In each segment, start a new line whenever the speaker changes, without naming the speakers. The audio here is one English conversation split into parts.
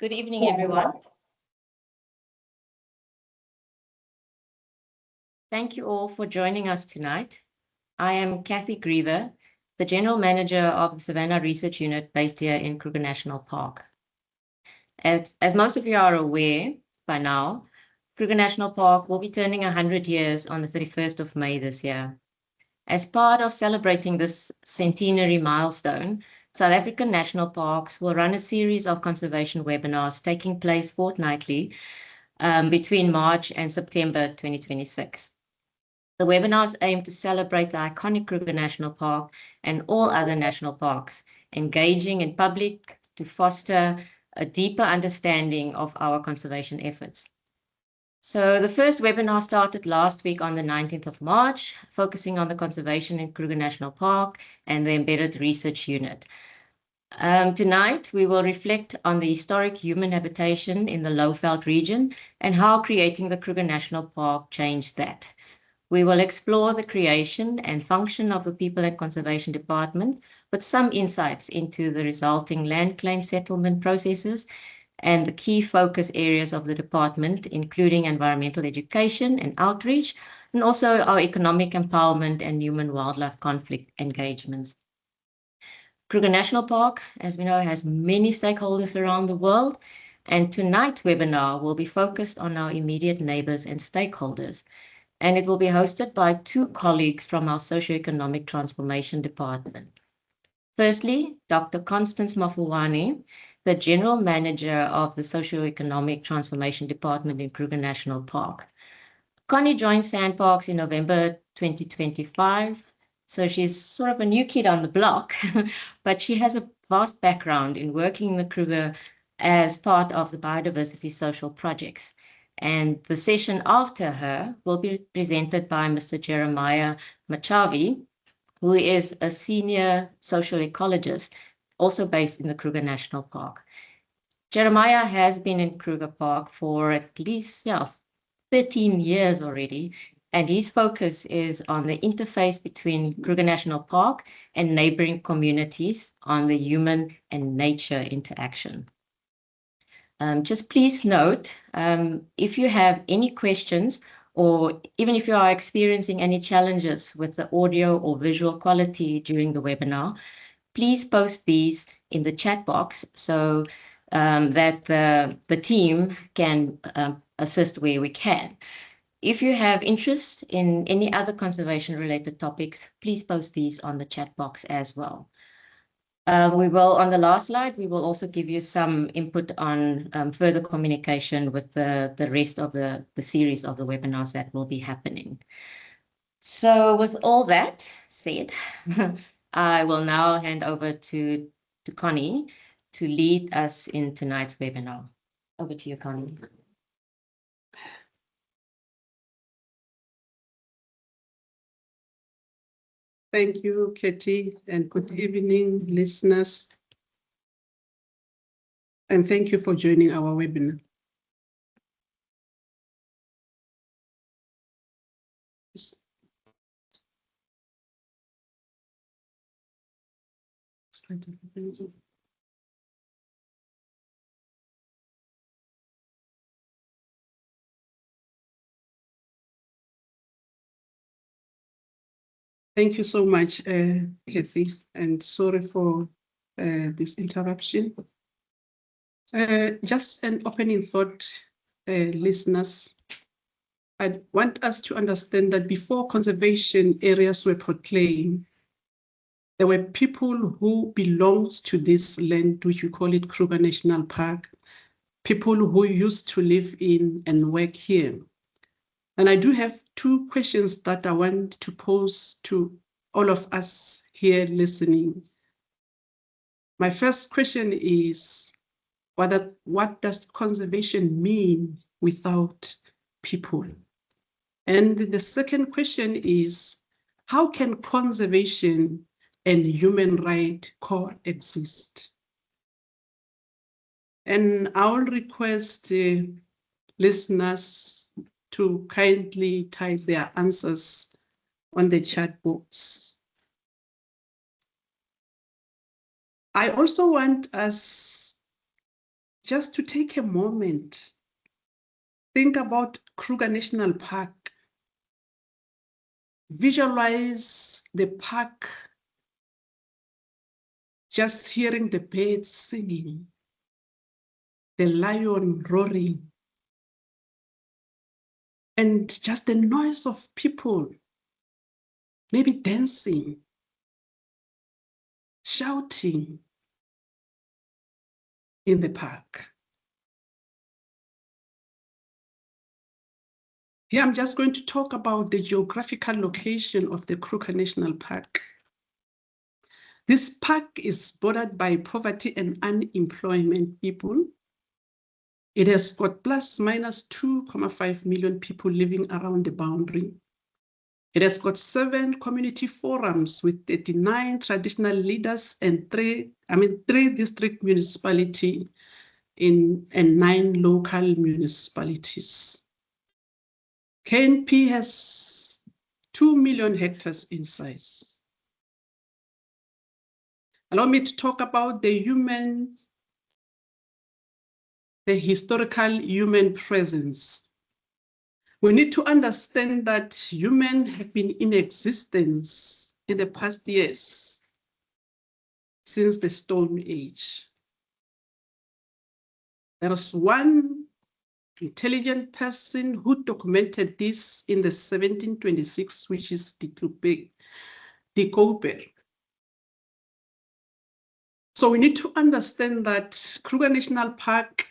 Good evening, everyone. Thank you all for joining us tonight. I am Kathy Griever, the General Manager of the Savannah Research Unit based here in Kruger National Park. As most of you are aware by now, Kruger National Park will be turning 100 years on the 31st of May this year. As part of celebrating this centenary milestone, South African national parks will run a series of conservation webinars taking place fortnightly between March and September 2026. The webinars aim to celebrate the iconic Kruger National Park and all other national parks, engaging in public to foster a deeper understanding of our conservation efforts. So the first webinar started last week on the 19th of March, focusing on the conservation in Kruger National Park and the embedded research unit. Tonight, we will reflect on the historic human habitation in the Lowveld region and how creating the Kruger National Park changed that. We will explore the creation and function of the People and Conservation Department with some insights into the resulting land claim settlement processes and the key focus areas of the department, including environmental education and outreach, and also our economic empowerment and human-wildlife conflict engagements. Kruger National Park, as we know, has many stakeholders around the world, and tonight's webinar will be focused on our immediate neighbors and stakeholders, and it will be hosted by two colleagues from our Socio-economic Transformation Department. Firstly, Dr. Constance Mafuwane, the General Manager of the Socio-economic Transformation Department in Kruger National Park. Connie joined SANParks in November 2025, so she's sort of a new kid on the block, but she has a vast background in working in the Kruger as part of the biodiversity social projects. And the session after her will be presented by Mr. Jeremiah Machavi, who is a senior social ecologist, also based in the Kruger National Park. Jeremiah has been in Kruger Park for at least 13 years already, and his focus is on the interface between Kruger National Park and neighboring communities on the human and nature interaction. Just please note, if you have any questions, or even if you are experiencing any challenges with the audio or visual quality during the webinar, please post these in the chat box so that the team can assist where we can. If you have interest in any other conservation-related topics, please post these on the chat box as well. On the last slide, we will also give you some input on further communication with the rest of the series of the webinars that will be happening. So with all that said, I will now hand over to Connie to lead us in tonight's webinar. Over to you, Connie.
Thank you, Katie, and good evening, listeners. And thank you for joining our webinar. Thank you so much, Kathy, and sorry for this interruption. Just an opening thought, listeners. I want us to understand that before conservation areas were proclaimed, there were people who belonged to this land, which we call it Kruger National Park, people who used to live in and work here. And I do have two questions that I want to pose to all of us here listening. My first question is, what does conservation mean without people? And the second question is, how can conservation and human rights coexist? And I will request listeners to kindly type their answers on the chat box. I also want us just to take a moment, think about Kruger National Park. Visualize the park, just hearing the birds singing, the lion roaring, and just the noise of people, maybe dancing, shouting in the park. Here I'm just going to talk about the geographical location of the Kruger National Park. This park is bordered by poverty and unemployment people. It has got plus minus 2.5 million people living around the boundary. It has got 7 community forums with 39 traditional leaders and 3 district municipalities and 9 local municipalities. KNP has 2 million hectares in size. Allow me to talk about the historical human presence. We need to understand that humans have been in existence in the past years, since the Stone Age. There was one intelligent person who documented this in the 1726, which is de Kruger. So we need to understand that Kruger National Park,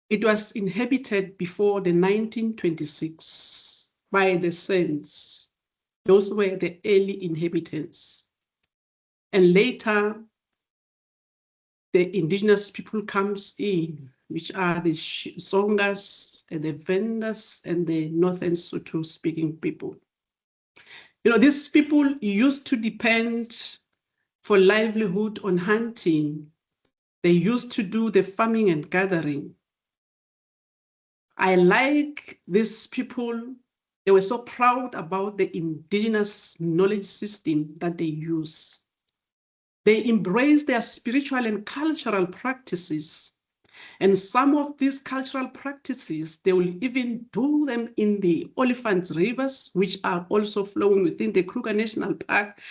it was inhabited before the 1926 by the Saints. Those were the early inhabitants. And later, the indigenous people comes in, which are the Songas and the Vendas and the Northern Soto speaking people. You know, these people used to depend for livelihood on hunting. They used to do the farming and gathering. I like these people. They were so proud about the indigenous knowledge system that they use. They embrace their spiritual and cultural practices. And some of these cultural practices, they will even do them in the Oliphant rivers, which are also flowing within the Kruger National Park,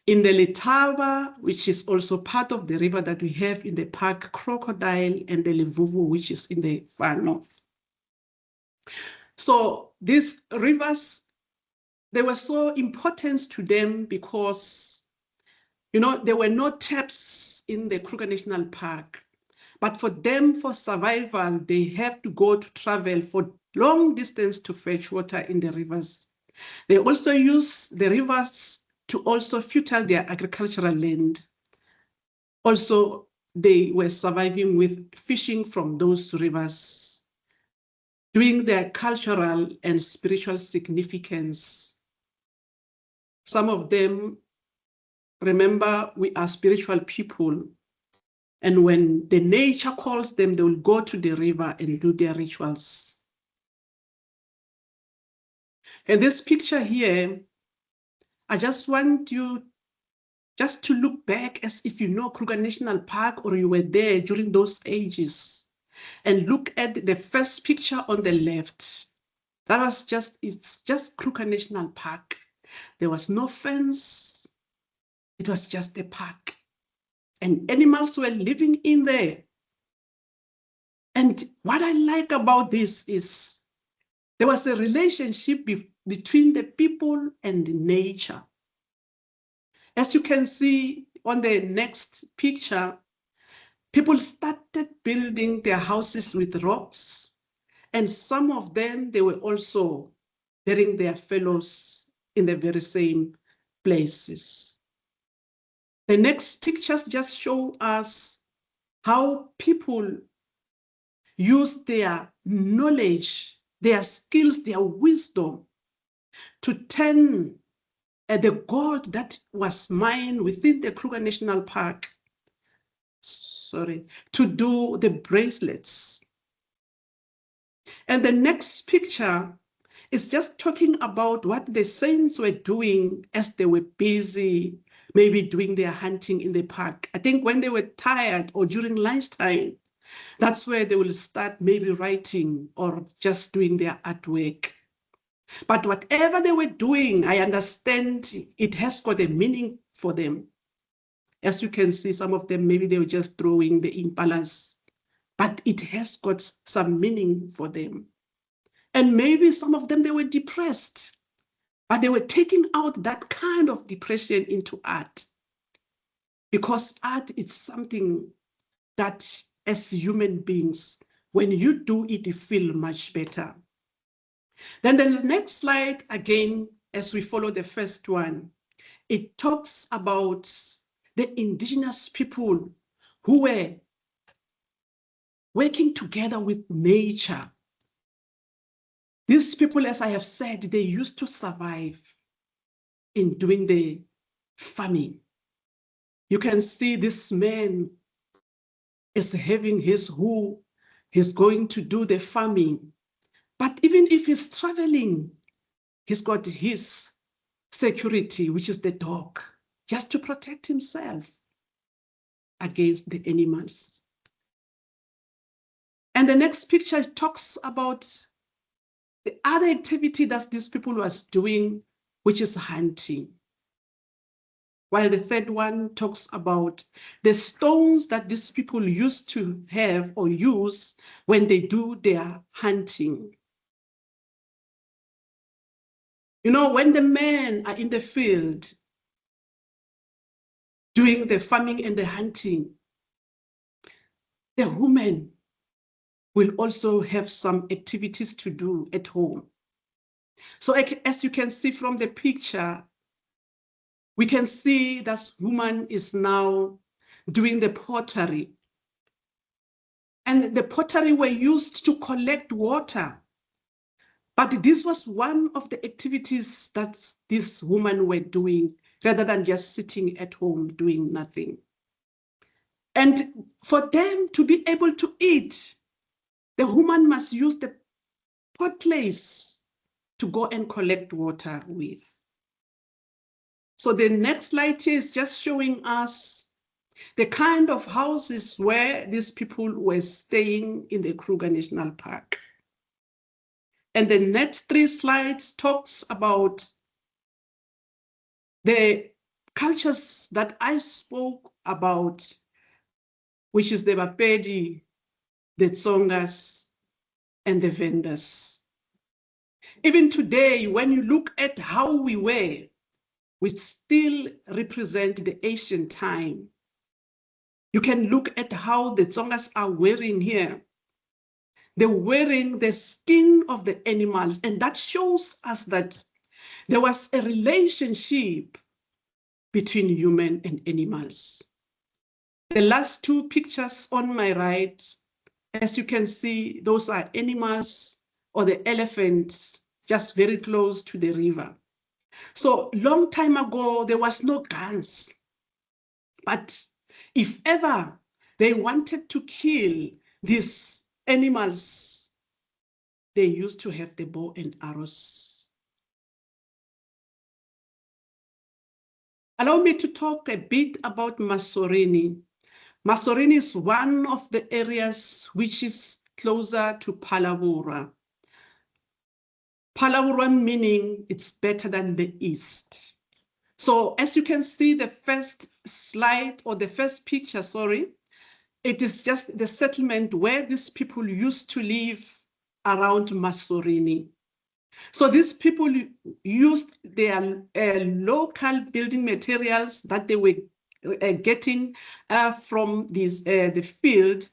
in the Letaba, which is also part of the river that we have in the park, Crocodile, and the Levuvu, which is in the far north. So these rivers, they were so important to them because, you know, there were no taps in the Kruger National Park. But for them, for survival, they have to go to travel for long distance to fetch water in the rivers. They also use the rivers to also futile their agricultural land. Also, they were surviving with fishing from those rivers, doing their cultural and spiritual significance. Some of them, remember, we are spiritual people. And when the nature calls them, they will go to the river and do their rituals. And this picture here, I just want you just to look back as if you know Kruger National Park or you were there during those ages. And look at the first picture on the left. That was it's just Kruger National Park. There was no fence. It was just a park. And animals were living in there. And what I like about this is there was a relationship between the people and nature. As you can see on the next picture, people started building their houses with rocks. And some of them, they were also burying their fellows in the very same places. The next pictures just show us how people use their knowledge, their skills, their wisdom to turn the gold that was mined within the Kruger National Park, to do the bracelets. And the next picture is just talking about what the saints were doing as they were busy, maybe doing their hunting in the park. I think when they were tired or during lunchtime, That's where they will start maybe writing or just doing their artwork. But whatever they were doing, I understand it has got a meaning for them. As you can see, some of them, maybe they were just drawing the impalas, but it has got some meaning for them. And maybe some of them, they were depressed, but they were taking out that kind of depression into art. Because art is something that as human beings, when you do it, you feel much better. Then the next slide, again, as we follow the first one, it talks about the indigenous people who were working together with nature. These people, as I have said, they used to survive in doing the farming. You can see this man is having his hoe, he's going to do the farming. But even if he's traveling, he's got his security, which is the dog, just to protect himself against the animals. And the next picture talks about the other activity that these people was doing, which is hunting. While the third one talks about the stones that these people used to have or use when they do their hunting. You know, when the men are in the field doing the farming and the hunting, the women will also have some activities to do at home. So as you can see from the picture, we can see that woman is now doing the pottery. And the pottery were used to collect water. But this was one of the activities that these women were doing rather than just sitting at home doing nothing. And for them to be able to eat, the woman must use the pot place to go and collect water with. So the next slide here is just showing us the kind of houses where these people were staying in the Kruger National Park. And the next three slides talks about the cultures that I spoke about, which is the Bapedi, the Tsongas, and the Vendas. Even today, when you look at how we were, we still represent the ancient time. You can look at how the Tsongas are wearing here. They're wearing the skin of the animals, and that shows us that there was a relationship between human and animals. The last two pictures on my right, as you can see, those are animals or the elephants just very close to the river. So long time ago, there was no guns. But if ever they wanted to kill these animals, they used to have the bow and arrows. Allow me to talk a bit about Masorini. Masorini is one of the areas which is closer to Phalaborwa. Phalaborwa meaning it's better than the East. So as you can see, the first slide or the first picture, sorry, it is just the settlement where these people used to live around Masorini. So these people used their local building materials that they were getting from the field,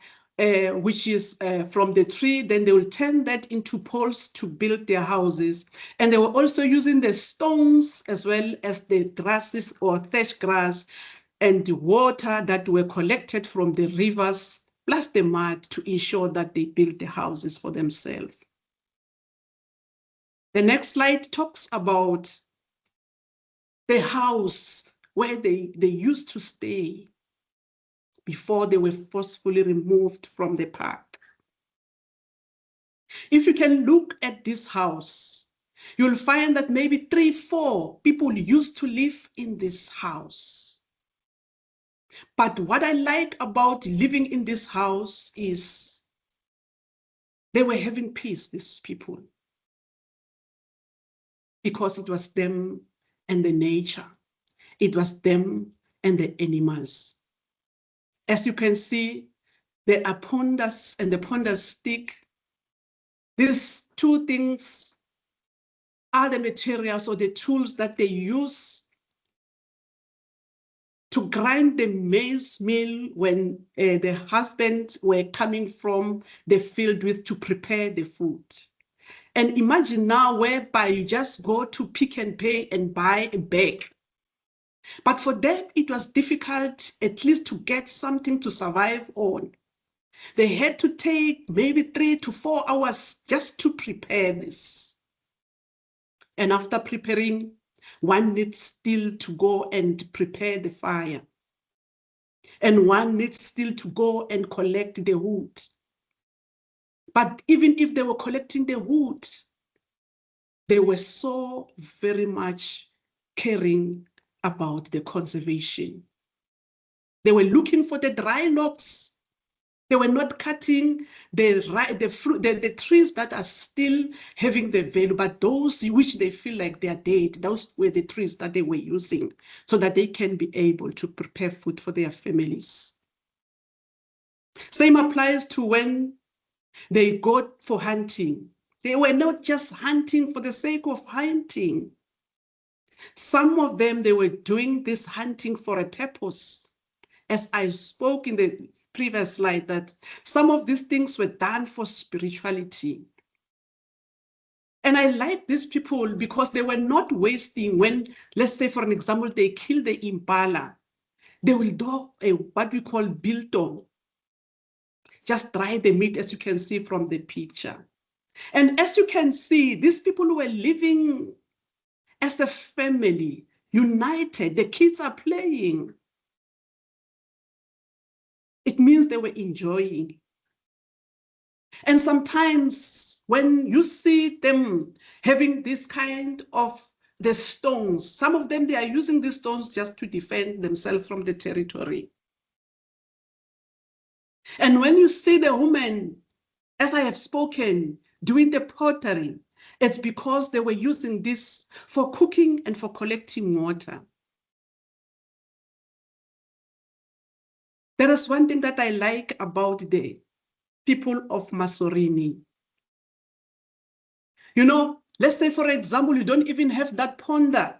which is from the tree. Then they will turn that into poles to build their houses. And they were also using the stones as well as the grasses or thatch grass and the water that were collected from the rivers, plus the mud to ensure that they built the houses for themselves. The next slide talks about the house where they used to stay before they were forcefully removed from the park. If you can look at this house, you'll find that maybe 3, 4 people used to live in this house. But what I like about living in this house is they were having peace, these people, because it was them and the nature. It was them and the animals. As you can see, there are ponders and the ponder stick. These two things are the materials or the tools that they use to grind the maize meal when the husbands were coming from the field with to prepare the food. And imagine now whereby you just go to Pick and Pay and buy a bag. But for them, it was difficult at least to get something to survive on. They had to take maybe 3 to 4 hours just to prepare this. And after preparing, one needs still to go and prepare the fire. And one needs still to go and collect the wood. But even if they were collecting the wood, they were so very much caring about the conservation. They were looking for the dry logs. They were not cutting the trees that are still having the value, but those which they feel like they are dead, those were the trees that they were using so that they can be able to prepare food for their families. Same applies to when they go for hunting. They were not just hunting for the sake of hunting. Some of them, they were doing this hunting for a purpose. As I spoke in the previous slide, that some of these things were done for spirituality. And I like these people because they were not wasting when, let's say, for an example, they kill the impala. They will do what we call biltong. Just dry the meat, as you can see from the picture. And as you can see, these people were living as a family, united. The kids are playing. It means they were enjoying. And sometimes when you see them having this kind of the stones, some of them, they are using these stones just to defend themselves from the territory. And when you see the women, as I have spoken, doing the pottery, it's because they were using this for cooking and for collecting water. There is one thing that I like about the people of Masorini. You know, let's say, for example, you don't even have that ponder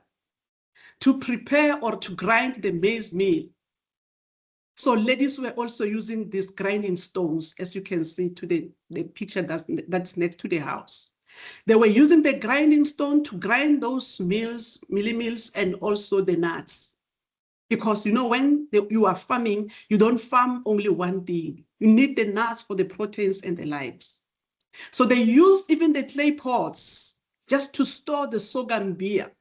to prepare or to grind the maize meal. So ladies were also using these grinding stones, as you can see to the picture that's next to the house. They were using the grinding stone to grind those mealie meals, and also the nuts. Because, you know, when you are farming, you don't farm only one thing. You need the nuts for the proteins and the lives. So they used even the clay pots just to store the sorghum beer.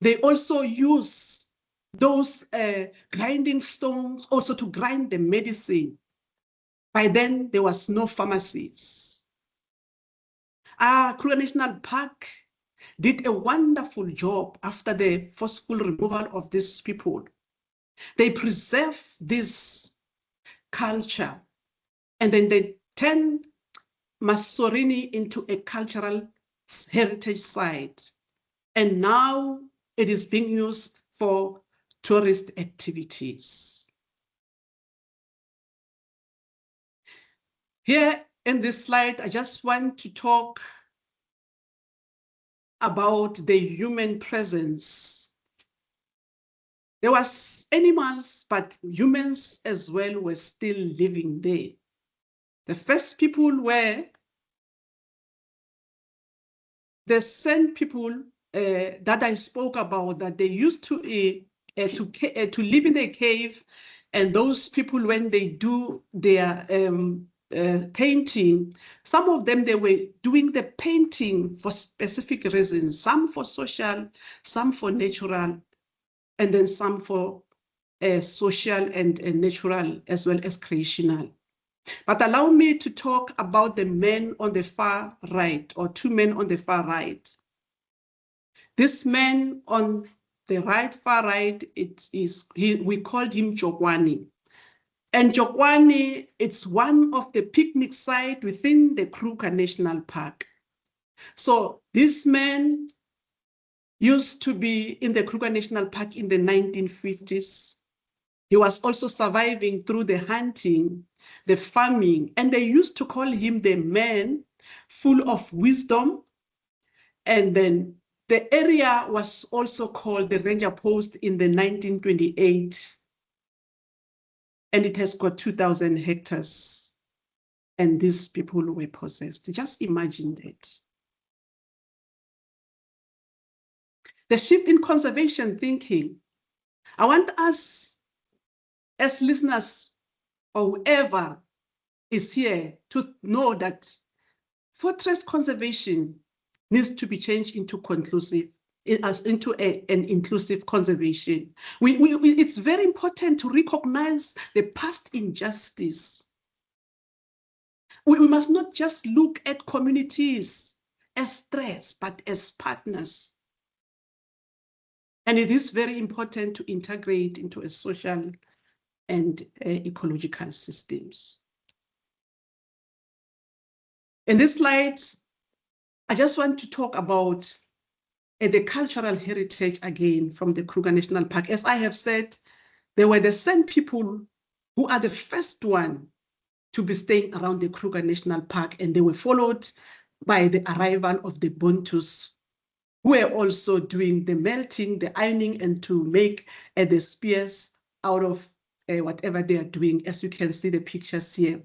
They also use those grinding stones also to grind the medicine. By then, there was no pharmacies. Kruger National Park did a wonderful job after the forceful removal of these people. They preserve this culture, and then they turn Masorini into a cultural heritage site. And now it is being used for tourist activities. Here in this slide, I just want to talk about the human presence. There was animals, but humans as well were still living there. The first people were the Sand people that I spoke about, that they used to live in a cave, and those people, when they do their painting, some of them, they were doing the painting for specific reasons, some for social, some for natural, and then some for social and natural, as well as creational. But allow me to talk about the men on the far right, or two men on the far right. This man on the right, far right, we called him Jokwani. And Jokwani, it's one of the picnic sites within the Kruger National Park. So this man used to be in the Kruger National Park in the 1950s. He was also surviving through the hunting, the farming, and they used to call him the man full of wisdom. And then the area was also called the Ranger Post in the 1928. And it has got 2,000 hectares. And these people were possessed. Just imagine that. The shift in conservation thinking. I want us as listeners or whoever is here to know that forest conservation needs to be changed into an inclusive conservation. It's very important to recognize the past injustice. We must not just look at communities as threats, but as partners. And it is very important to integrate into a social and ecological systems. In this slide, I just want to talk about the cultural heritage again from the Kruger National Park. As I have said, they were the same people who are the first one to be staying around the Kruger National Park, and they were followed by the arrival of the Bantus, who were also doing the melting, the ironing, and to make the spears out of whatever they are doing, as you can see the pictures here.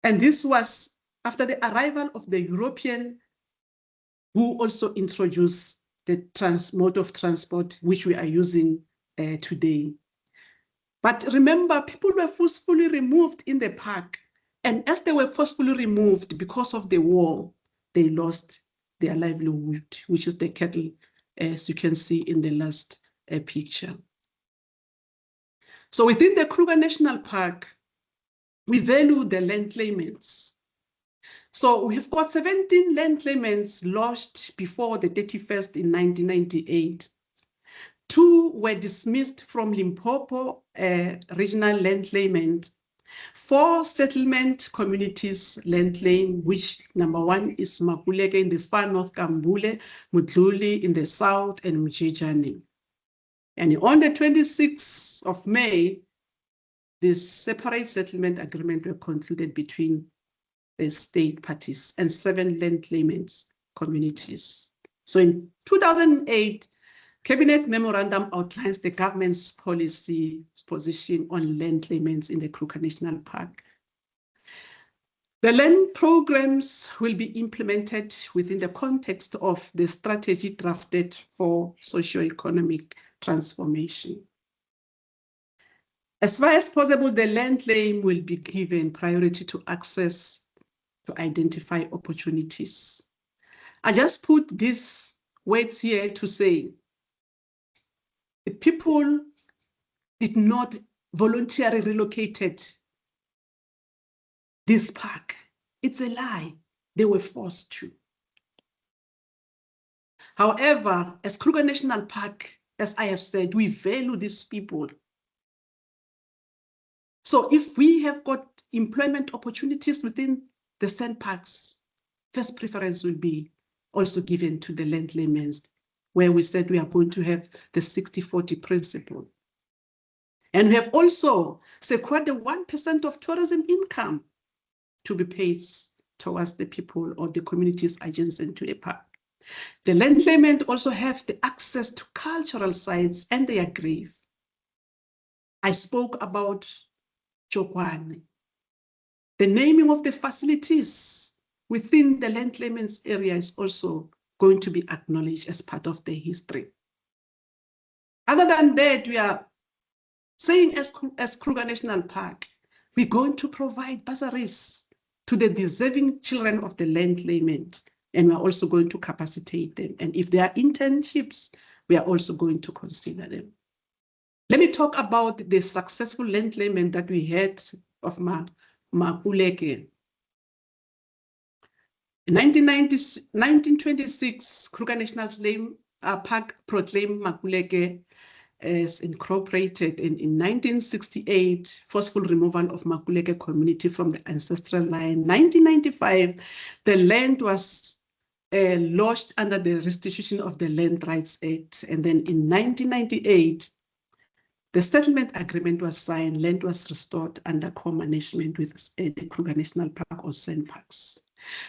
And this was after the arrival of the European, who also introduced the mode of transport, which we are using today. But remember, people were forcefully removed in the park. And as they were forcefully removed because of the war, they lost their livelihood, which is the cattle, as you can see in the last picture. So within the Kruger National Park, we value the land claimants. So we've got 17 land claimants lodged before the 31st in 1998. 2 were dismissed from Limpopo regional land claimant. 4 settlement communities land claim, which number 1 is Makuleke in the far north, Kambule, Mutluli in the south, and Mjejane. And on the 26th of May, this separate settlement agreement were concluded between the state parties and 7 land claimants communities. So in 2008, Cabinet Memorandum outlines the government's policy position on land claimants in the Kruger National Park. The land programs will be implemented within the context of the strategy drafted for socio-economic transformation. As far as possible, the land claim will be given priority to access to identify opportunities. I just put these words here to say the people did not voluntarily relocated this park. It's a lie. They were forced to. However, as Kruger National Park, as I have said, we value these people. So if we have got employment opportunities within the sand parks, first preference will be also given to the land claimants, where we said we are going to have the 60-40 principle. And we have also secured the 1% of tourism income to be paid towards the people or the communities adjacent to the park. The land claimant also have the access to cultural sites and their grave. I spoke about Jokwani. The naming of the facilities within the land claimants area is also going to be acknowledged as part of the history. Other than that, we are saying as Kruger National Park, we're going to provide bursaries to the deserving children of the land claimant, and we're also going to capacitate them. And if there are internships, we are also going to consider them. Let me talk about the successful land claimant that we had of Makuleke. In 1926, Kruger National Park proclaimed Makuleke as incorporated, and in 1968, forceful removal of Makuleke community from the ancestral line. 1995, the land was lodged under the Restitution of the Land Rights Act. And then in 1998, the settlement agreement was signed, land was restored under co-management with the Kruger National Park or unpacks.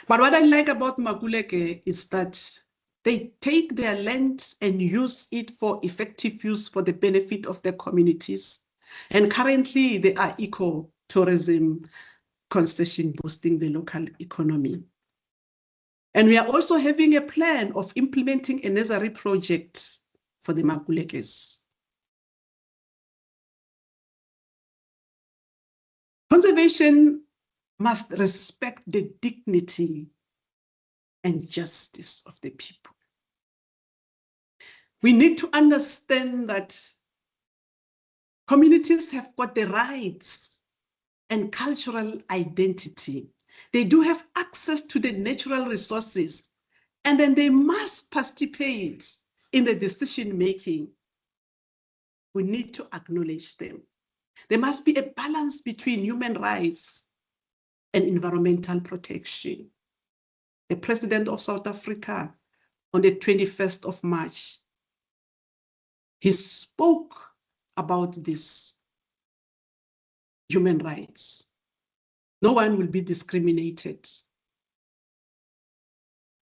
But what I like about Makuleke is that they take their land and use it for effective use for the benefit of their communities. And currently they are eco-tourism concession boosting the local economy. And we are also having a plan of implementing a nursery project for the Makulekes. Conservation must respect the dignity and justice of the people. We need to understand that communities have got the rights and cultural identity. They do have access to the natural resources, and then they must participate in the decision-making. We need to acknowledge them. There must be a balance between human rights and environmental protection. The President of South Africa on the 21st of March, he spoke about this human rights. No one will be discriminated.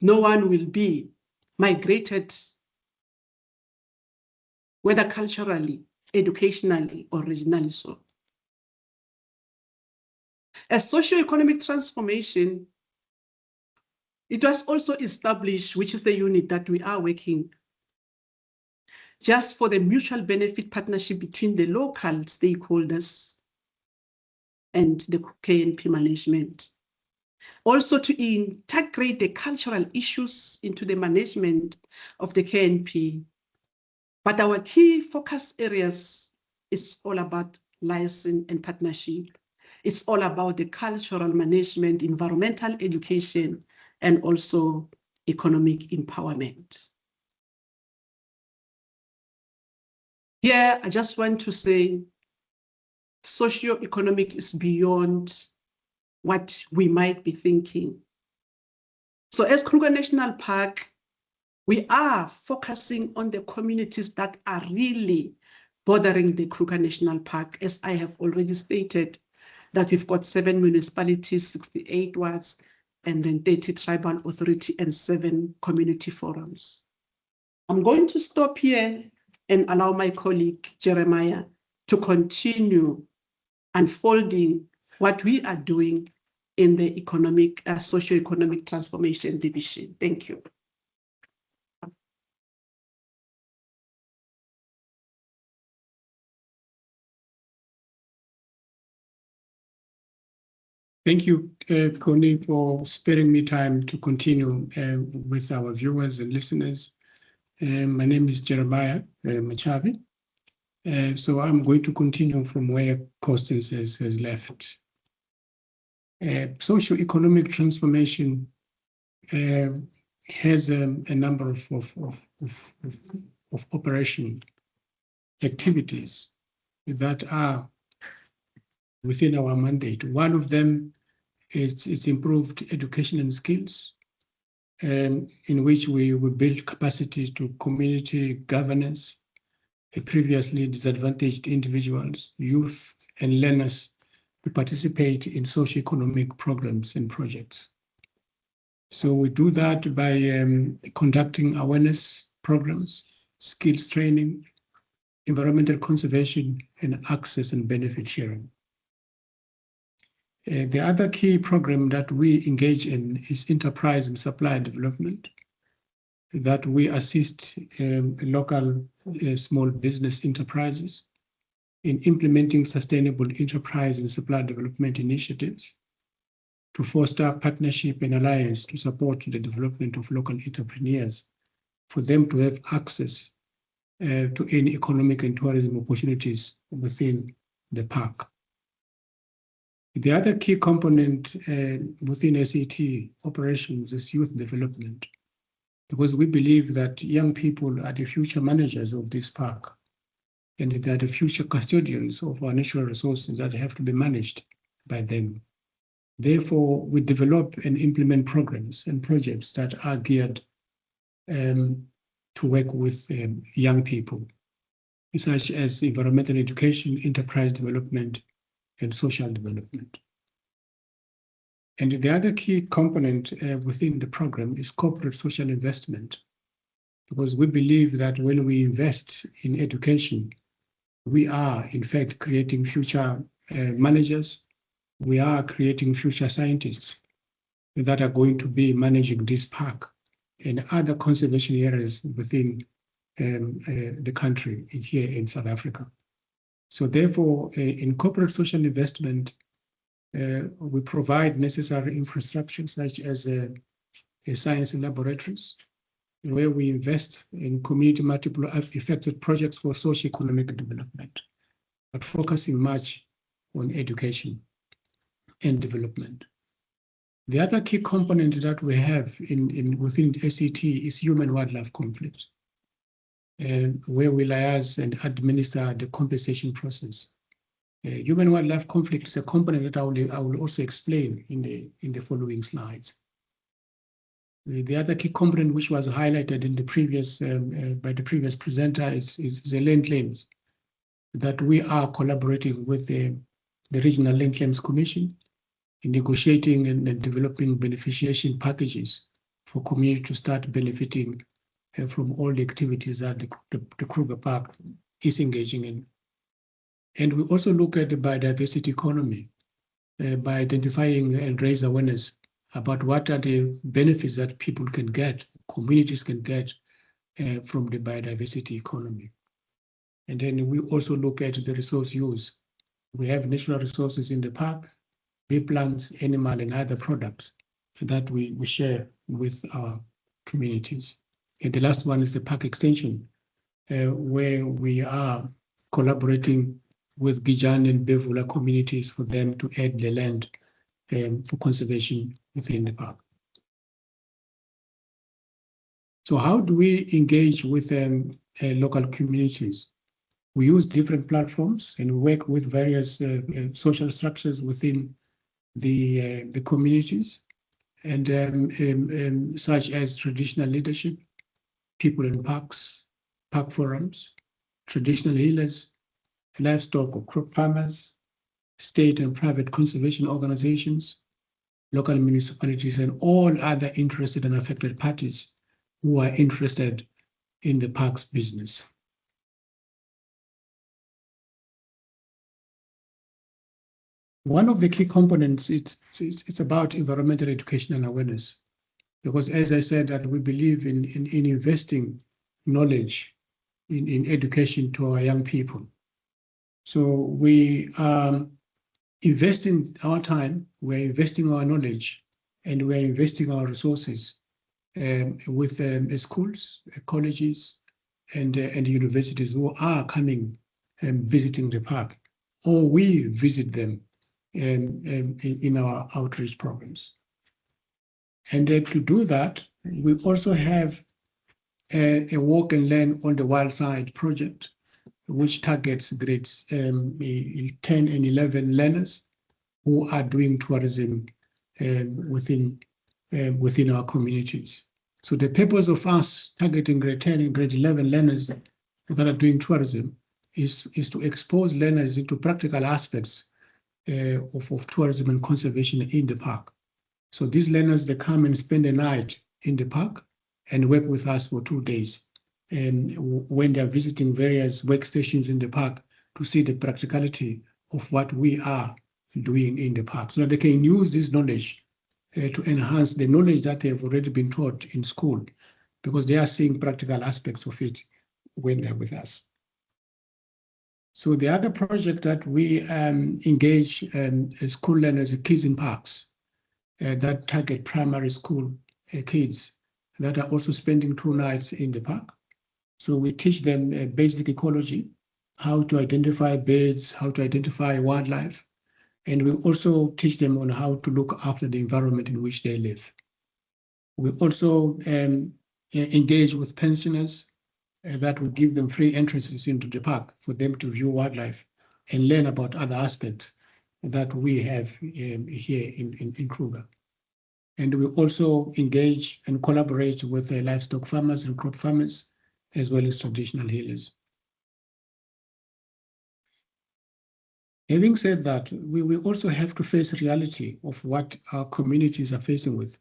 No one will be migrated, whether culturally, educationally, or regionally so. A socio-economic transformation, it was also established, which is the unit that we are working just for the mutual benefit partnership between the local stakeholders and the KNP management. Also to integrate the cultural issues into the management of the KNP. But our key focus areas is all about liaison and partnership. It's all about the cultural management, environmental education, and also economic empowerment. Here, I just want to say, socio-economic is beyond what we might be thinking. So as Kruger National Park, we are focusing on the communities that are really bordering the Kruger National Park. As I have already stated, that we've got 7 municipalities, 68 wards, and then 30 tribal authority and 7 community forums. I'm going to stop here and allow my colleague Jeremiah to continue unfolding what we are doing in the economic, socio-economic transformation division. Thank you.
Thank you, Connie, for sparing me time to continue with our viewers and listeners. My name is Jeremiah Machabi. So I'm going to continue from where Constance has left. Socio-economic transformation has a number of operation activities that are within our mandate. One of them is improved education and skills, in which we will build capacity to community governance, previously disadvantaged individuals, youth, and learners to participate in socio-economic programs and projects. So we do that by conducting awareness programs, skills training, environmental conservation, and access and benefit sharing. The other key program that we engage in is enterprise and supply development, that we assist local small business enterprises in implementing sustainable enterprise and supply development initiatives to foster partnership and alliance to support the development of local entrepreneurs, for them to have access to any economic and tourism opportunities within the park. The other key component within SET operations is youth development. because we believe that young people are the future managers of this park, and they are the future custodians of our natural resources that have to be managed by them. Therefore, we develop and implement programs and projects that are geared to work with young people, such as environmental education, enterprise development, and social development. And the other key component within the program is corporate social investment, because we believe that when we invest in education, we are in fact creating future managers, we are creating future scientists that are going to be managing this park and other conservation areas within the country here in South Africa. So therefore, in corporate social investment, we provide necessary infrastructure such as science laboratories, where we invest in community multiple affected projects for socio-economic development, but focusing much on education and development. The other key component that we have within SET is human-wildlife conflict, where we liaise and administer the compensation process. Human-wildlife conflict is a component that I will also explain in the following slides. The other key component which was highlighted in the previous by the previous presenter is the land claims, that we are collaborating with the Regional Land Claims Commission in negotiating and developing beneficiation packages for community to start benefiting from all the activities that the Kruger Park is engaging in. And we also look at the biodiversity economy by identifying and raise awareness about what are the benefits that people can get, communities can get from the biodiversity economy. And then we also look at the resource use. We have natural resources in the park, bee plants, animal, and other products that we share with our communities. And the last one is the park extension, where we are collaborating with Gijan and Bevula communities for them to add the land for conservation within the park. So how do we engage with local communities? We use different platforms and work with various social structures within the communities, and such as traditional leadership, people in parks, park forums, traditional healers, livestock or crop farmers, state and private conservation organizations, local municipalities, and all other interested and affected parties who are interested in the park's business. One of the key components, it's about environmental education and awareness, because as I said, that we believe in investing knowledge in education to our young people. So we are investing our time, we're investing our knowledge, and we're investing our resources with schools, colleges, and universities who are coming and visiting the park, or we visit them in our outreach programs. And to do that, we also have a walk and learn on the wild side project, which targets grades 10 and 11 learners who are doing tourism within our communities. So the purpose of us targeting grade 10 and grade 11 learners that are doing tourism is to expose learners into practical aspects of tourism and conservation in the park. So these learners, they come and spend a night in the park and work with us for 2 days. And when they're visiting various workstations in the park to see the practicality of what we are doing in the park, so that they can use this knowledge to enhance the knowledge that they have already been taught in school, because they are seeing practical aspects of it when they're with us. So the other project that we engage school learners, kids in parks, that target primary school kids that are also spending 2 nights in the park. So we teach them basic ecology, how to identify birds, how to identify wildlife, and we also teach them on how to look after the environment in which they live. We also engage with pensioners that will give them free entrances into the park for them to view wildlife and learn about other aspects that we have here in Kruger. And we also engage and collaborate with livestock farmers and crop farmers, as well as traditional healers. Having said that, we also have to face reality of what our communities are facing with,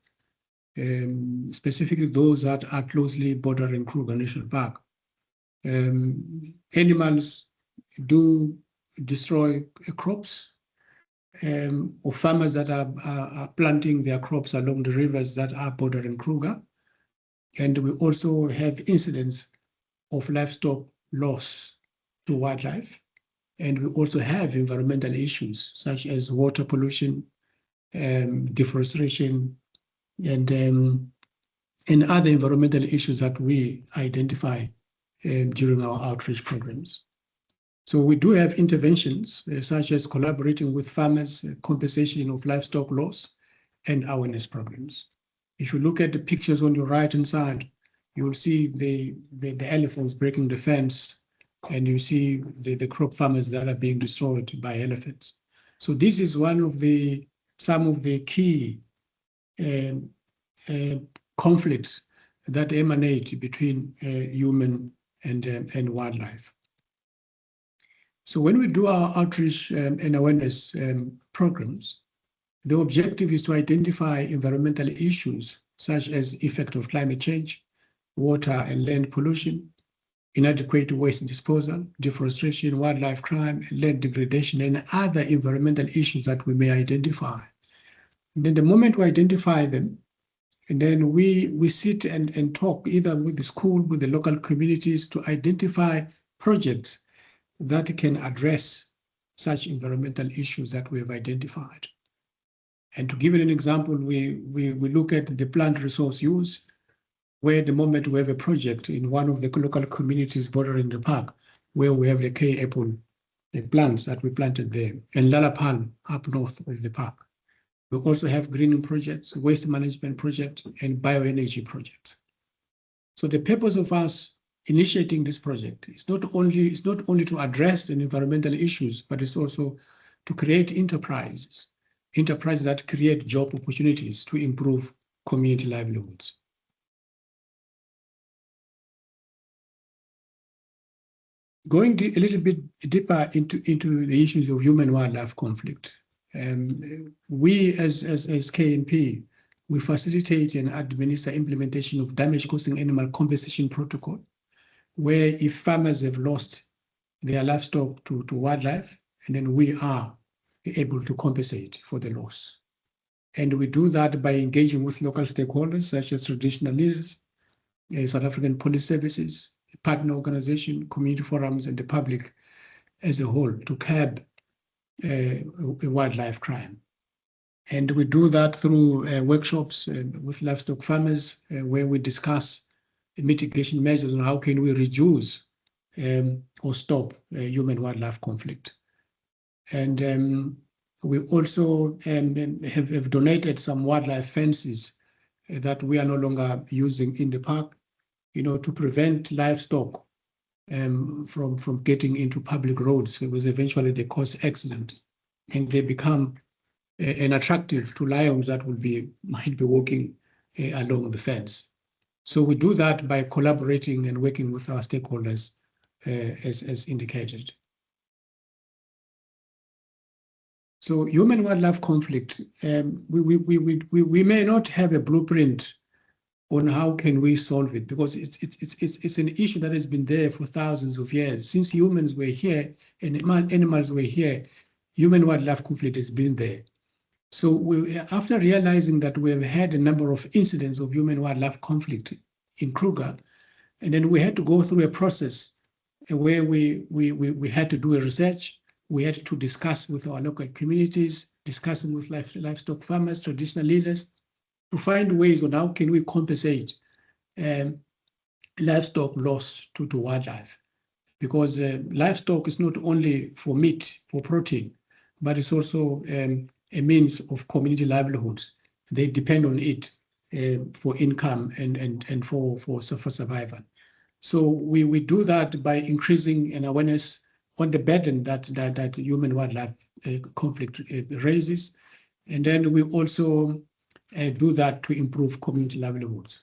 specifically those that are closely bordering Kruger National Park. Animals do destroy crops, or farmers that are planting their crops along the rivers that are bordering Kruger. And we also have incidents of livestock loss to wildlife. And we also have environmental issues such as water pollution, deforestation, and other environmental issues that we identify during our outreach programs. So we do have interventions such as collaborating with farmers, compensation of livestock loss, and awareness programs. If you look at the pictures on your right-hand side, you will see the elephants breaking the fence, and you see the crop farmers that are being destroyed by elephants. So this is one of some of the key conflicts that emanate between human and wildlife. So when we do our outreach and awareness programs, the objective is to identify environmental issues such as effect of climate change, water and land pollution, inadequate waste disposal, deforestation, wildlife crime, land degradation, and other environmental issues that we may identify. And then the moment we identify them, and then we sit and talk either with the school, with the local communities to identify projects that can address such environmental issues that we have identified. And to give you an example, we look at the plant resource use, where at the moment we have a project in one of the local communities bordering the park, where we have the K apple plants that we planted there, and Lalapal up north of the park. We also have greening projects, waste management projects, and bioenergy projects. So the purpose of us initiating this project is not only to address the environmental issues, but it's also to create enterprises that create job opportunities to improve community livelihoods. Going a little bit deeper into the issues of human-wildlife conflict, we as KNP, we facilitate and administer implementation of damage-causing animal compensation protocol, where if farmers have lost their livestock to wildlife, and then we are able to compensate for the loss. And we do that by engaging with local stakeholders such as traditional leaders, South African Police Services, partner organization, community forums, and the public as a whole to curb wildlife crime. And we do that through workshops with livestock farmers where we discuss mitigation measures on how can we reduce or stop human-wildlife conflict. And we also have donated some wildlife fences that we are no longer using in the park, to prevent livestock from getting into public roads, because eventually they cause accident and they become an attractive to lions that might be walking along the fence. So we do that by collaborating and working with our stakeholders as indicated. So human-wildlife conflict, we may not have a blueprint on how can we solve it, because it's an issue that has been there for thousands of years. Since humans were here and animals were here, human-wildlife conflict has been there. So after realizing that we have had a number of incidents of human-wildlife conflict in Kruger, and then we had to go through a process where we had to do a research. We had to discuss with our local communities, discussing with livestock farmers, traditional leaders, to find ways on how can we compensate livestock loss to wildlife. Because livestock is not only for meat, for protein, but it's also a means of community livelihoods. They depend on it for income and for survival. So we do that by increasing an awareness on the burden that human-wildlife conflict raises. And then we also do that to improve community livelihoods.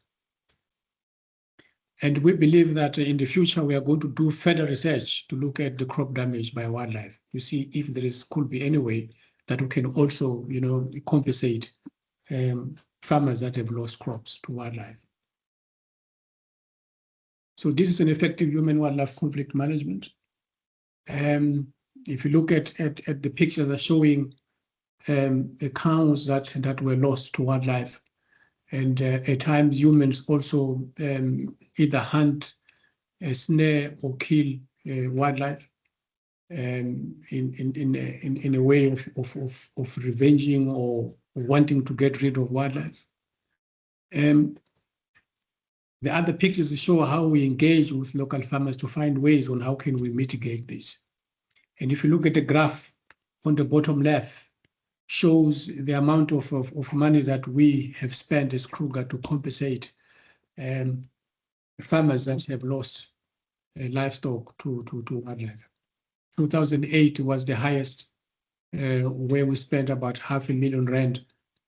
And we believe that in the future, we are going to do further research to look at the crop damage by wildlife, to see if there could be any way that we can also, compensate farmers that have lost crops to wildlife. So this is an effective human-wildlife conflict management. If you look at the pictures are showing cows that were lost to wildlife, and at times humans also either hunt, snare, or kill wildlife in a way of revenging or wanting to get rid of wildlife. The other pictures show how we engage with local farmers to find ways on how can we mitigate this. And if you look at the graph on the bottom left, shows the amount of money that we have spent as Kruger to compensate farmers that have lost livestock to wildlife. 2008 was the highest, where we spent about R500,000 rand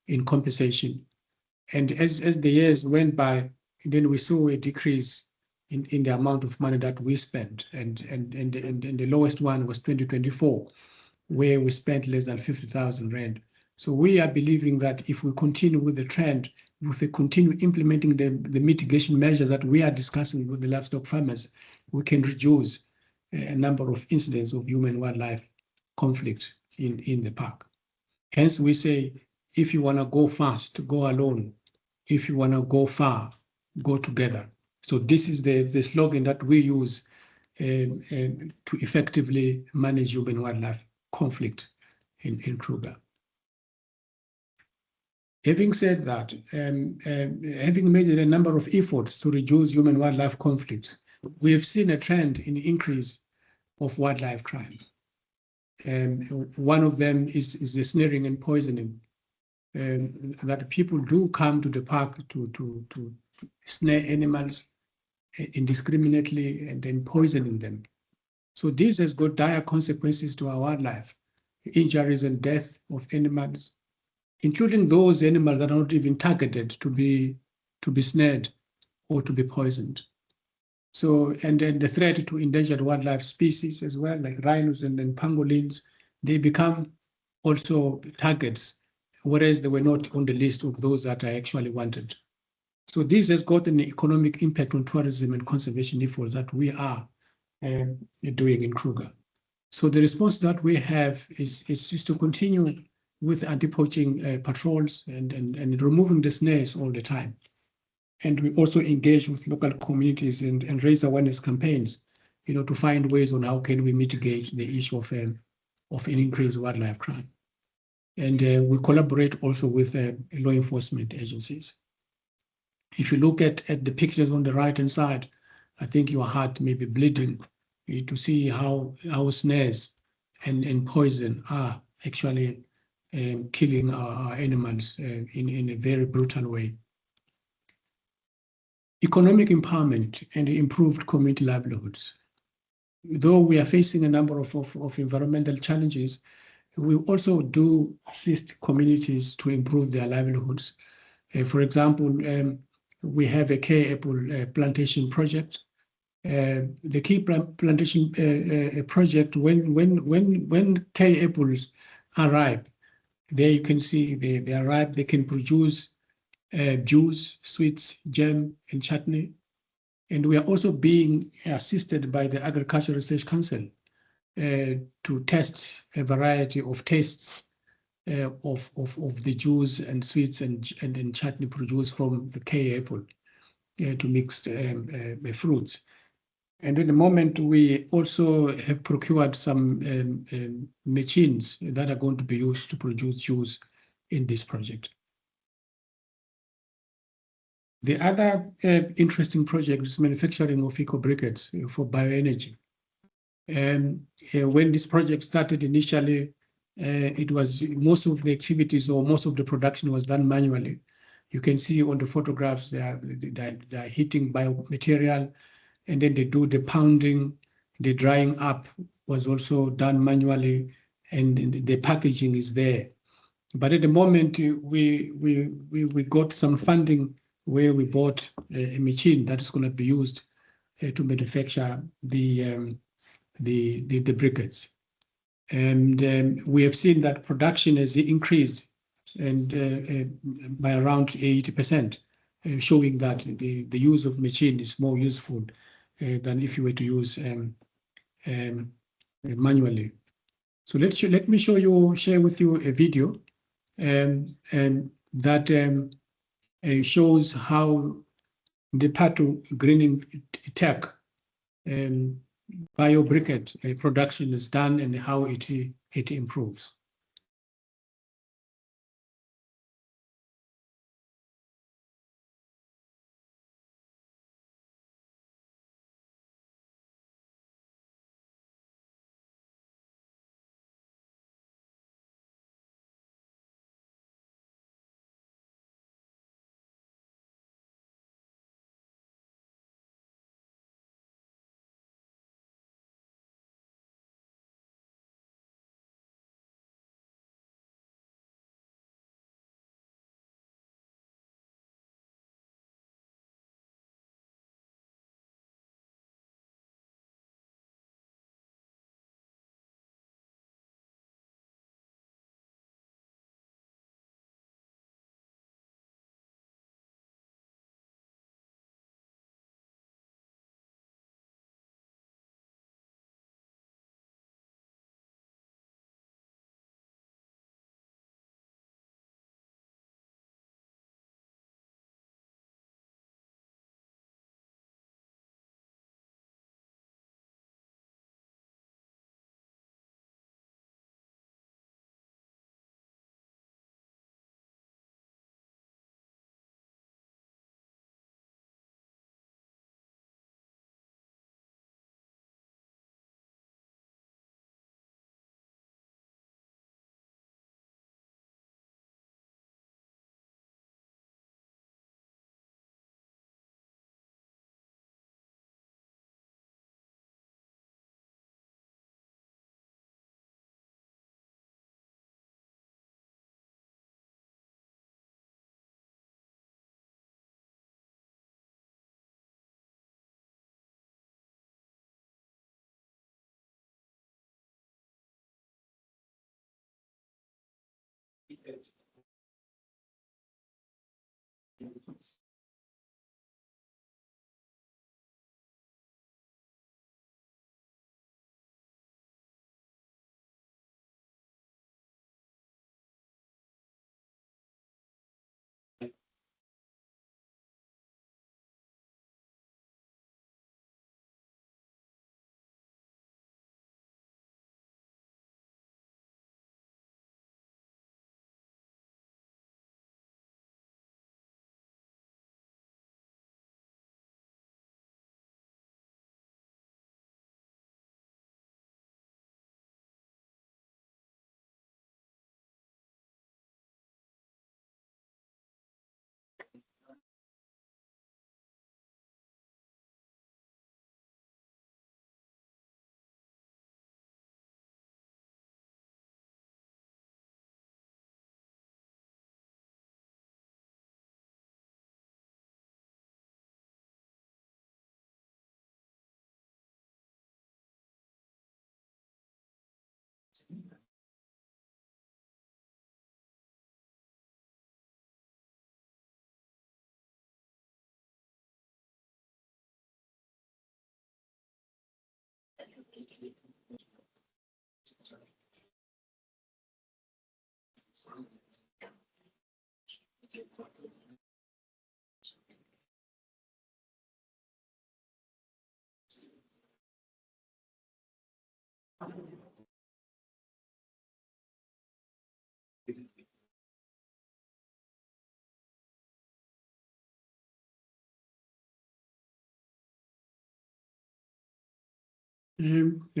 in compensation. And as the years went by, then we saw a decrease in the amount of money that we spent. And the lowest one was 2024, where we spent less than 50,000 rand. So we are believing that if we continue with the trend, if we continue implementing the mitigation measures that we are discussing with the livestock farmers, we can reduce a number of incidents of human-wildlife conflict in the park. Hence, we say, if you want to go fast, go alone. If you want to go far, go together. So this is the slogan that we use to effectively manage human-wildlife conflict in Kruger. Having said that, having made a number of efforts to reduce human-wildlife conflicts, we have seen a trend in increase of wildlife crime. One of them is the snaring and poisoning, that people do come to the park to snare animals indiscriminately and then poisoning them. So this has got dire consequences to our wildlife, injuries and death of animals, including those animals that are not even targeted to be snared or to be poisoned. So, and then the threat to endangered wildlife species as well, like rhinos and pangolins, they become also targets, whereas they were not on the list of those that are actually wanted. So this has got an economic impact on tourism and conservation efforts that we are doing in Kruger. So the response that we have is to continue with anti-poaching patrols and removing the snares all the time. And we also engage with local communities and raise awareness campaigns, to find ways on how can we mitigate the issue of an increased wildlife crime. And we collaborate also with law enforcement agencies. If you look at the pictures on the right-hand side, I think your heart may be bleeding to see how snares and poison are actually killing our animals in a very brutal way. Economic empowerment and improved community livelihoods. Though we are facing a number of environmental challenges, we also do assist communities to improve their livelihoods. For example, we have a key apple plantation project. The key plantation project, when key apples are ripe, there you can see they are ripe, they can produce juice, sweets, jam, and chutney. And we are also being assisted by the Agricultural Research Council to test a variety of tastes of the juice and sweets and chutney produced from the key apple to mixed fruits. And at the moment, we also have procured some machines that are going to be used to produce juice in this project. The other interesting project is manufacturing of eco-briquettes for bioenergy. When this project started initially, it was most of the activities or most of the production was done manually. You can see on the photographs they are heating biomaterial, and then they do the pounding. The drying up was also done manually, and the packaging is there. But at the moment, we got some funding where we bought a machine that is going to be used to manufacture the briquettes. And we have seen that production has increased and by around 80%, showing that the use of machine is more useful than if you were to use manually. So let me share with you a video that shows how the Patu greening tech biobriquette production is done and how it improves.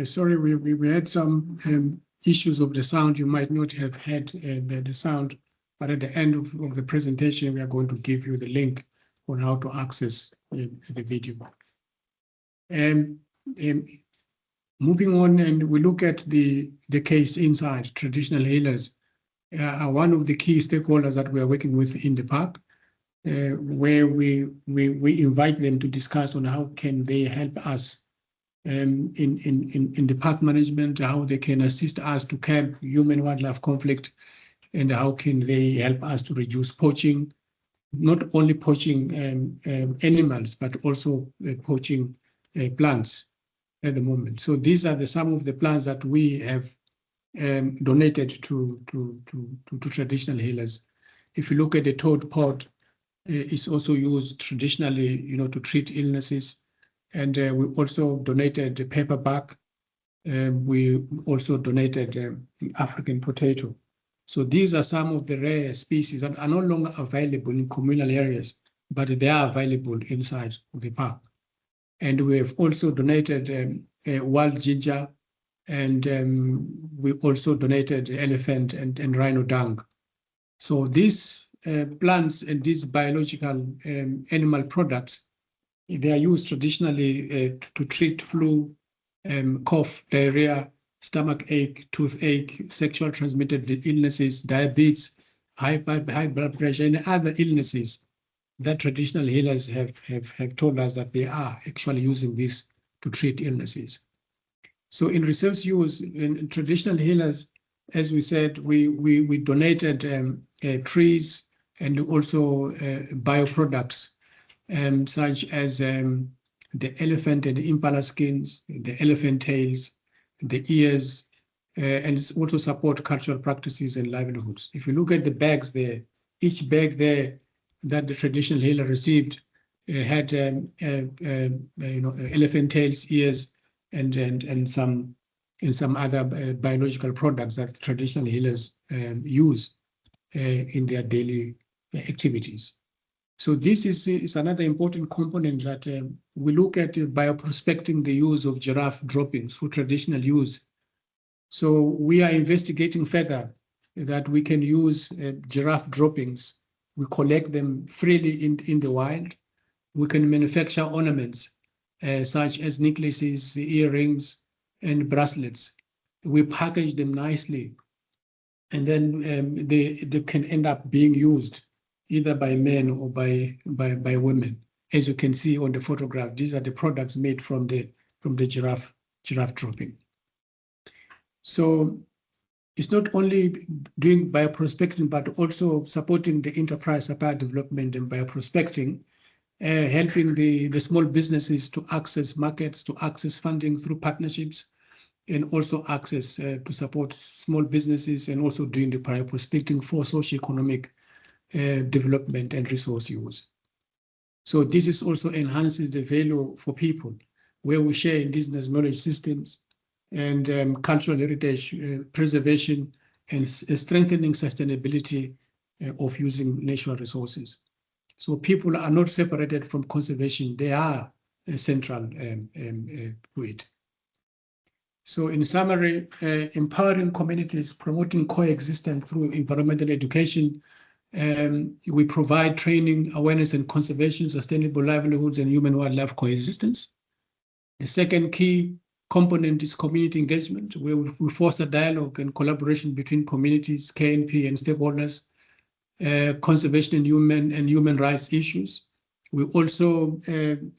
Sorry, we had some issues of the sound. You might not have had the sound But at the end of the presentation, we are going to give you the link on how to access the video. Moving on, and we look at the case inside. Traditional healers are one of the key stakeholders that we are working with in the park, where we invite them to discuss on how can they help us in the park management, how they can assist us to curb human-wildlife conflict, and how can they help us to reduce poaching, not only poaching animals, but also poaching plants at the moment. So these are some of the plants that we have donated to traditional healers. If you look at the toad pod, it's also used traditionally, to treat illnesses. And we also donated paperback. We also donated African potato. So these are some of the rare species that are no longer available in communal areas, but they are available inside the park. And we have also donated wild ginger, and we also donated elephant and rhino dung. So these plants and these biological animal products, they are used traditionally to treat flu, cough, diarrhea, stomach ache, toothache, sexual transmitted illnesses, diabetes, high blood pressure, and other illnesses that traditional healers have told us that they are actually using this to treat illnesses. So in research use, in traditional healers, as we said, we donated trees and also bioproducts, such as the elephant and the impala skins, the elephant tails, the ears, and it's also support cultural practices and livelihoods. If you look at the bags there, each bag there that the traditional healer received had elephant tails, ears, and some other biological products that traditional healers use in their daily activities. So this is another important component that we look at bioprospecting the use of giraffe droppings for traditional use. So we are investigating further that we can use giraffe droppings. We collect them freely in the wild. We can manufacture ornaments such as necklaces, earrings, and bracelets. We package them nicely, and then they can end up being used either by men or by women. As you can see on the photograph, these are the products made from the giraffe dropping. So it's not only doing bioprospecting, but also supporting the enterprise supply development and bioprospecting, helping the small businesses to access markets, to access funding through partnerships, and also access to support small businesses, and also doing the bioprospecting for socio-economic development and resource use. So this also enhances the value for people, where we share indigenous knowledge systems and cultural heritage preservation and strengthening sustainability of using natural resources. So people are not separated from conservation, they are central to it. So in summary, empowering communities, promoting coexistence through environmental education. We provide training, awareness, and conservation, sustainable livelihoods, and human-wildlife coexistence. The second key component is community engagement, where we foster dialogue and collaboration between communities, KNP, and stakeholders, conservation and human rights issues. We also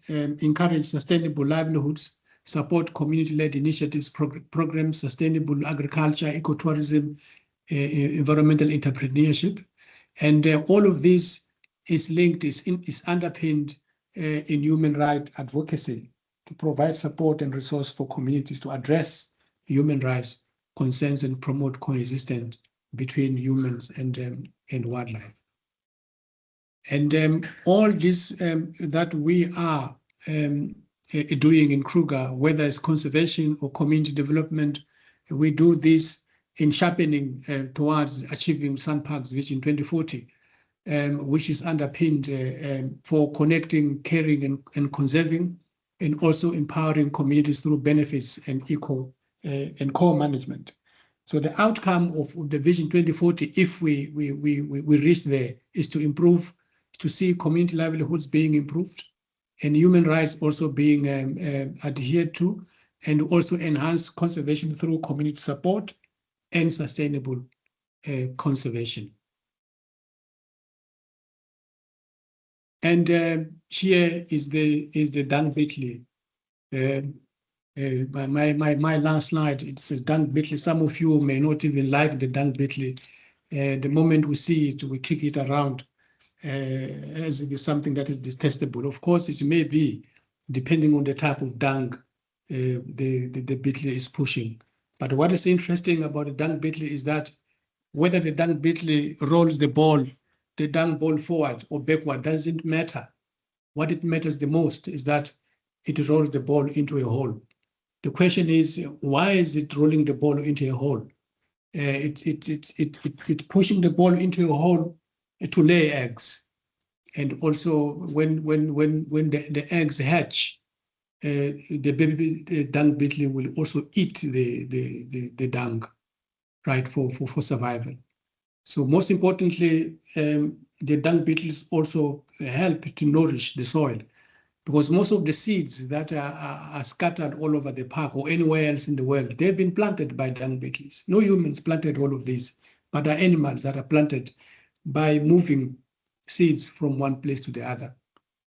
encourage sustainable livelihoods, support community-led initiatives, programs, sustainable agriculture, ecotourism, environmental entrepreneurship. And all of this is linked, is underpinned in human rights advocacy to provide support and resource for communities to address human rights concerns and promote coexistence between humans and wildlife. And all this that we are doing in Kruger, whether it's conservation or community development, we do this in sharpening towards achieving SunParks Vision 2040, which is underpinned for connecting, caring, and conserving, and also empowering communities through benefits and and co-management. So the outcome of the Vision 2040, if we reach there, is to improve, to see community livelihoods being improved and human rights also being adhered to, and also enhance conservation through community support and sustainable conservation. And here is the dung beetle. My last slide, it's a dung beetle. Some of you may not even like the dung beetle. The moment we see it, we kick it around as if it's something that is detestable. Of course, it may be, depending on the type of dung the beetle is pushing. But what is interesting about the dung beetle is that whether the dung beetle rolls the dung ball forward or backward doesn't matter. What it matters the most is that it rolls the ball into a hole. The question is, why is it rolling the ball into a hole? It's pushing the ball into a hole to lay eggs. And also when the eggs hatch, the baby dung beetle will also eat the dung, right, for survival. So most importantly, the dung beetles also help to nourish the soil, because most of the seeds that are scattered all over the park or anywhere else in the world, they've been planted by dung beetles. No humans planted all of these, but are animals that are planted by moving seeds from one place to the other.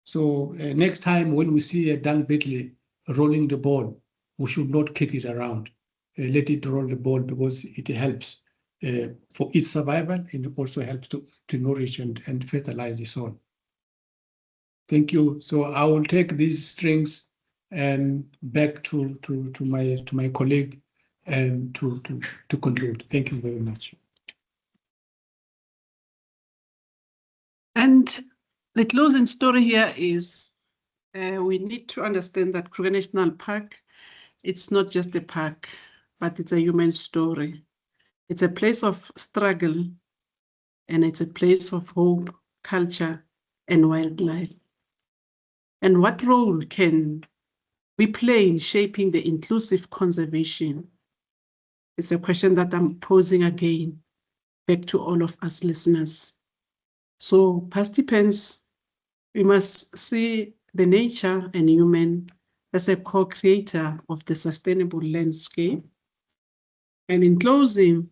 So next time when we see a dung beetle rolling the ball, we should not kick it around. Let it roll the ball, because it helps for its survival, and it also helps to nourish and fertilize the soil. Thank you. So I will take these strings back to my colleague to conclude. Thank you very much.
And the closing story here is we need to understand that Kruger National Park, it's not just a park, but it's a human story. It's a place of struggle, and it's a place of hope, culture, and wildlife. And what role can we play in shaping the inclusive conservation? It's a question that I'm posing again back to all of us listeners. So participants, we must see the nature and human as a co-creator of the sustainable landscape. And in closing,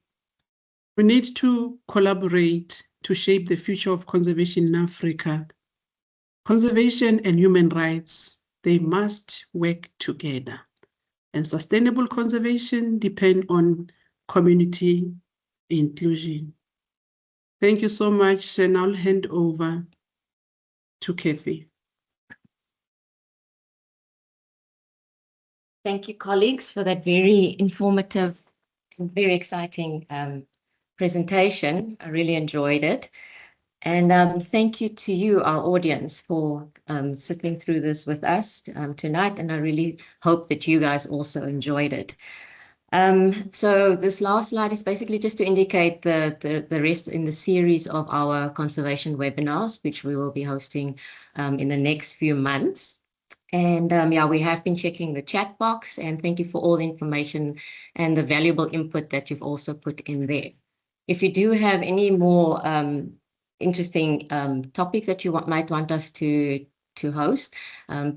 we need to collaborate to shape the future of conservation in Africa. Conservation and human rights, they must work together. And sustainable conservation depends on community inclusion. Thank you so much, and I'll hand over to Kathy.
Thank you, colleagues, for that very informative and very exciting presentation. I really enjoyed it. And thank you to you, our audience, for sitting through this with us tonight. And I really hope that you guys also enjoyed it. So this last slide is basically just to indicate the rest in the series of our conservation webinars, which we will be hosting in the next few months. And yeah, we have been checking the chat box, and thank you for all the information and the valuable input that you've also put in there. If you do have any more interesting topics that you might want us to host,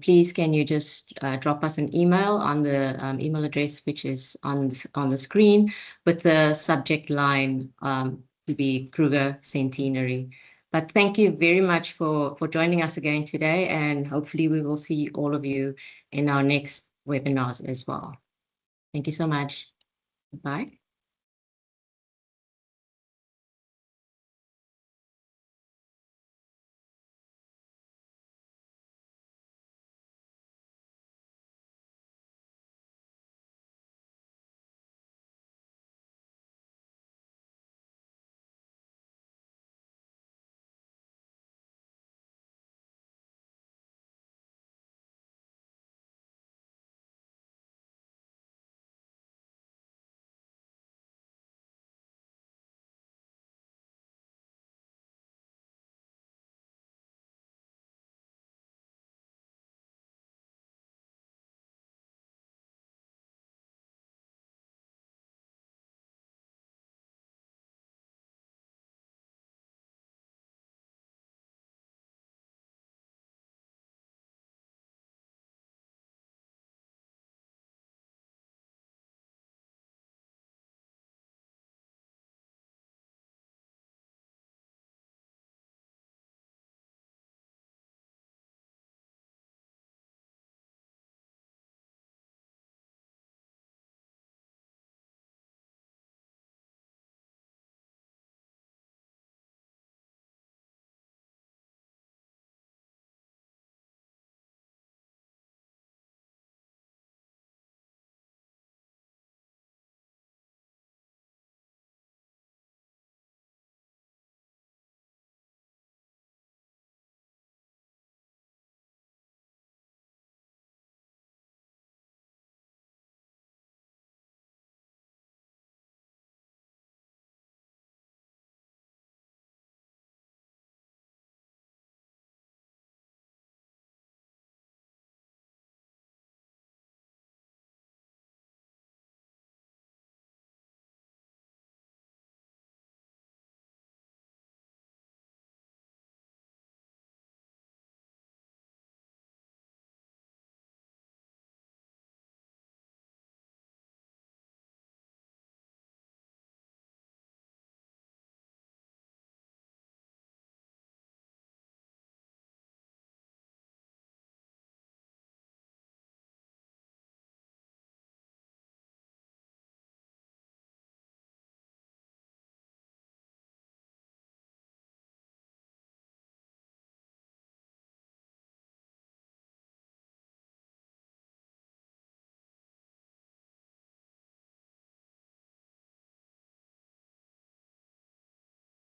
please can you just drop us an email on the email address which is on the screen, with the subject line to be Kruger Centenary. But thank you very much for joining us again today, and hopefully we will see all of you in our next webinars as well. Thank you so much. Bye.